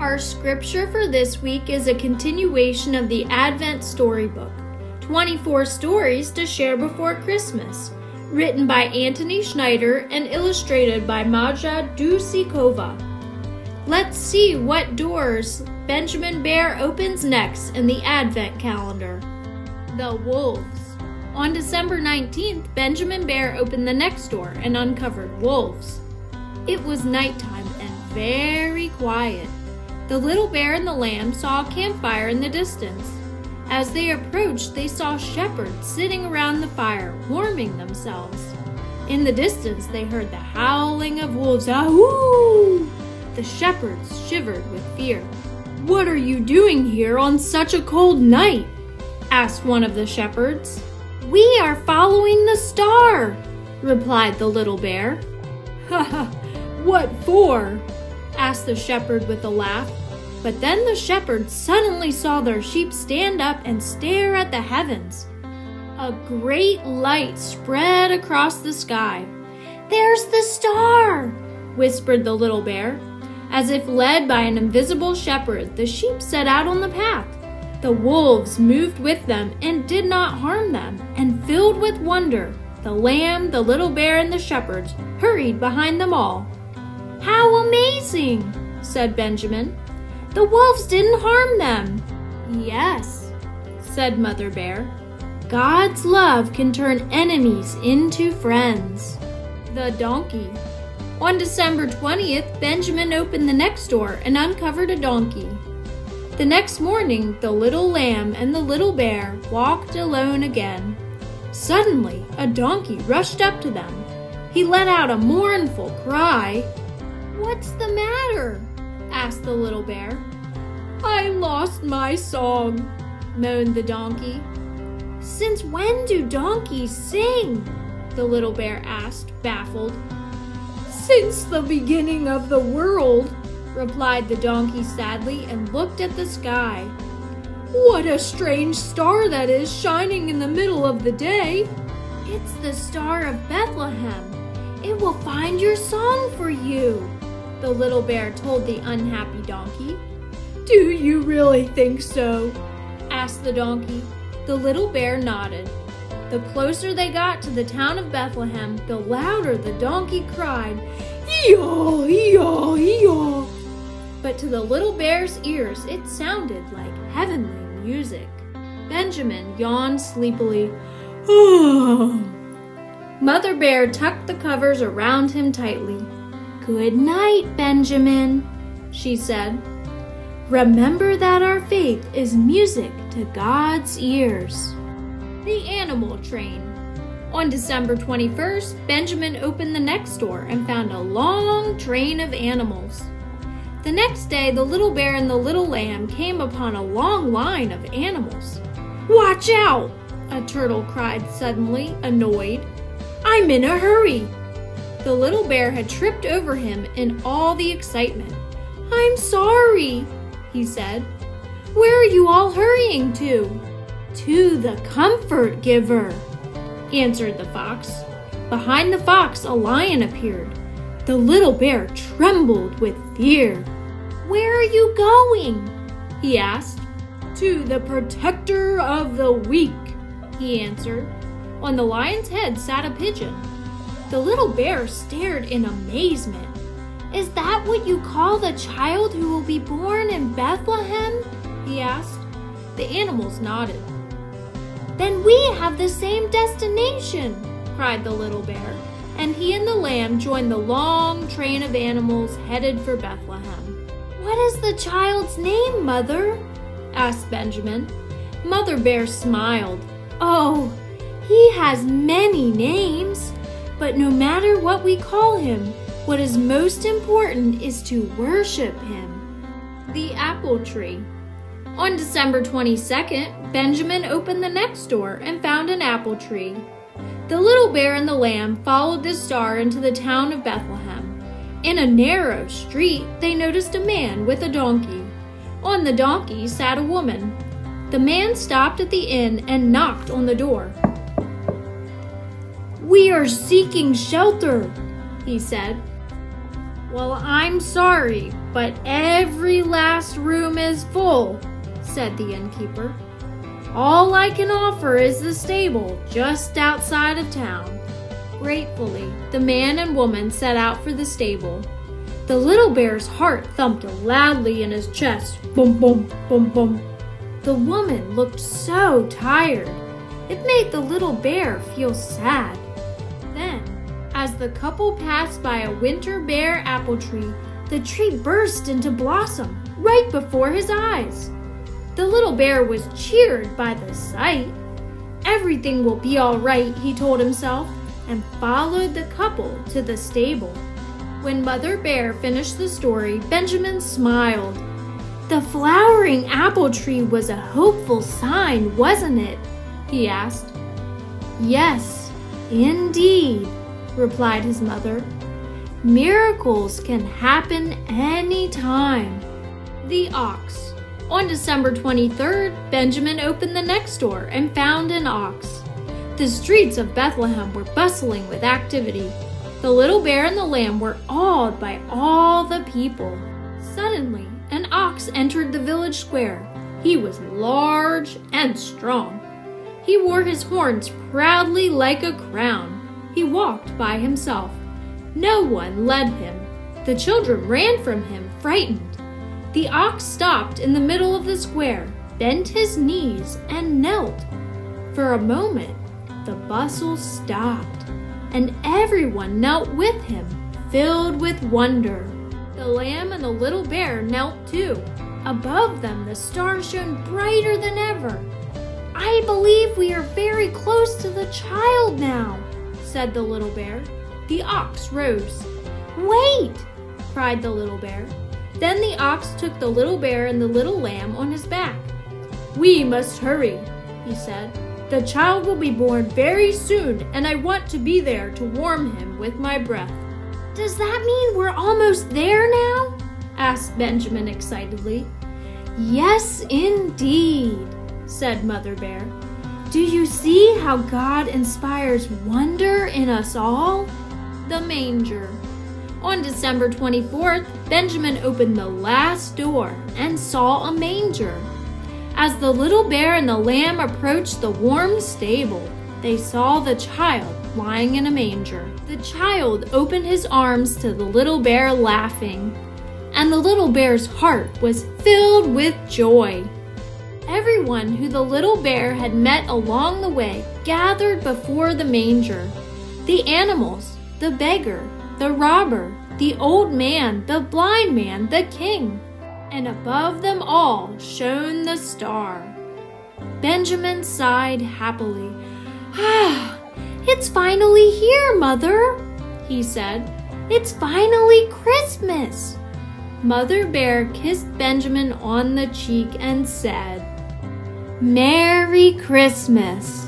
Our scripture for this week is a continuation of the Advent Storybook, 24 stories to share before Christmas, written by Antonie Schneider and illustrated by Maja Dusikova. Let's see what doors Benjamin Bear opens next in the Advent calendar. The wolves. On December 19th, Benjamin Bear opened the next door and uncovered wolves. It was nighttime and very quiet. The little bear and the lamb saw a campfire in the distance. As they approached, they saw shepherds sitting around the fire, warming themselves. In the distance, they heard the howling of wolves. Ahoo! The shepherds shivered with fear. "What are you doing here on such a cold night?" asked one of the shepherds. "We are following the star," replied the little bear. "Ha ha, what for?" asked the shepherd with a laugh. But then the shepherds suddenly saw their sheep stand up and stare at the heavens. A great light spread across the sky. "There's the star," whispered the little bear. As if led by an invisible shepherd, the sheep set out on the path. The wolves moved with them and did not harm them, and filled with wonder, the lamb, the little bear, and the shepherds hurried behind them all. "How amazing!" said Benjamin. "The wolves didn't harm them." "Yes," said Mother Bear. "God's love can turn enemies into friends." The donkey. On December 20th, Benjamin opened the next door and uncovered a donkey. The next morning, the little lamb and the little bear walked alone again. Suddenly, a donkey rushed up to them. He let out a mournful cry. "What's the matter?" asked the little bear. "I lost my song," moaned the donkey. "Since when do donkeys sing?" the little bear asked, baffled. "Since the beginning of the world," replied the donkey sadly and looked at the sky. "What a strange star that is shining in the middle of the day." "It's the Star of Bethlehem. It will find your song for you," the little bear told the unhappy donkey. "Do you really think so?" asked the donkey. The little bear nodded. The closer they got to the town of Bethlehem, the louder the donkey cried, "Ee-yaw, ee-yaw, ee-yaw." But to the little bear's ears, it sounded like heavenly music. Benjamin yawned sleepily. Mother Bear tucked the covers around him tightly. "Good night, Benjamin," she said. "Remember that our faith is music to God's ears." The animal train. On December 21st, Benjamin opened the next door and found a long train of animals. The next day, the little bear and the little lamb came upon a long line of animals. "Watch out!" a turtle cried suddenly, annoyed. "I'm in a hurry." The little bear had tripped over him in all the excitement. "I'm sorry," he said. "Where are you all hurrying to?" "To the comfort giver," answered the fox. Behind the fox, a lion appeared. The little bear trembled with fear. "Where are you going?" he asked. "To the protector of the weak," he answered. On the lion's head sat a pigeon. The little bear stared in amazement. "Is that what you call the child who will be born in Bethlehem?" he asked. The animals nodded. "Then we have the same destination," cried the little bear, and he and the lamb joined the long train of animals headed for Bethlehem. "What is the child's name, Mother?" asked Benjamin. Mother Bear smiled. "Oh, he has many names, but no matter what we call him, what is most important is to worship him." The apple tree. On December 22nd, Benjamin opened the next door and found an apple tree. The little bear and the lamb followed the star into the town of Bethlehem. In a narrow street, they noticed a man with a donkey. On the donkey sat a woman. The man stopped at the inn and knocked on the door. "We are seeking shelter," he said. "Well, I'm sorry," "But every last room is full," said the innkeeper. "All I can offer is the stable just outside of town." Gratefully, the man and woman set out for the stable. The little bear's heart thumped loudly in his chest. Boom, boom, boom, boom. The woman looked so tired. It made the little bear feel sad. Then, as the couple passed by a winter bear apple tree, the tree burst into blossom right before his eyes. The little bear was cheered by the sight. Everything will be all right, he told himself, and followed the couple to the stable. When Mother Bear finished the story, Benjamin smiled. "The flowering apple tree was a hopeful sign, wasn't it?" he asked. "Yes, indeed," replied his mother. "Miracles can happen any time." The ox. On December 23rd, Benjamin opened the next door and found an ox. The streets of Bethlehem were bustling with activity. The little bear and the lamb were awed by all the people. Suddenly, an ox entered the village square. He was large and strong. He wore his horns proudly like a crown. He walked by himself. No one led him. The children ran from him, frightened. The ox stopped in the middle of the square, bent his knees, and knelt. For a moment, the bustle stopped, and everyone knelt with him, filled with wonder. The lamb and the little bear knelt too. Above them, the stars shone brighter than ever. "I believe we are very close to the child now," said the little bear. The ox rose. "Wait!" cried the little bear. Then the ox took the little bear and the little lamb on his back. "We must hurry," he said. "The child will be born very soon, and I want to be there to warm him with my breath." "Does that mean we're almost there now?" asked Benjamin excitedly. "Yes, indeed," said Mother Bear. "Do you see how God inspires wonder in us all?" The manger. On December 24th, Benjamin opened the last door and saw a manger. As the little bear and the lamb approached the warm stable, they saw the child lying in a manger. The child opened his arms to the little bear, laughing, and the little bear's heart was filled with joy. Everyone who the little bear had met along the way gathered before the manger. The animals, the beggar, the robber, the old man, the blind man, the king, and above them all shone the star. Benjamin sighed happily. "Ah, it's finally here, Mother," he said. "It's finally Christmas." Mother Bear kissed Benjamin on the cheek and said, "Merry Christmas."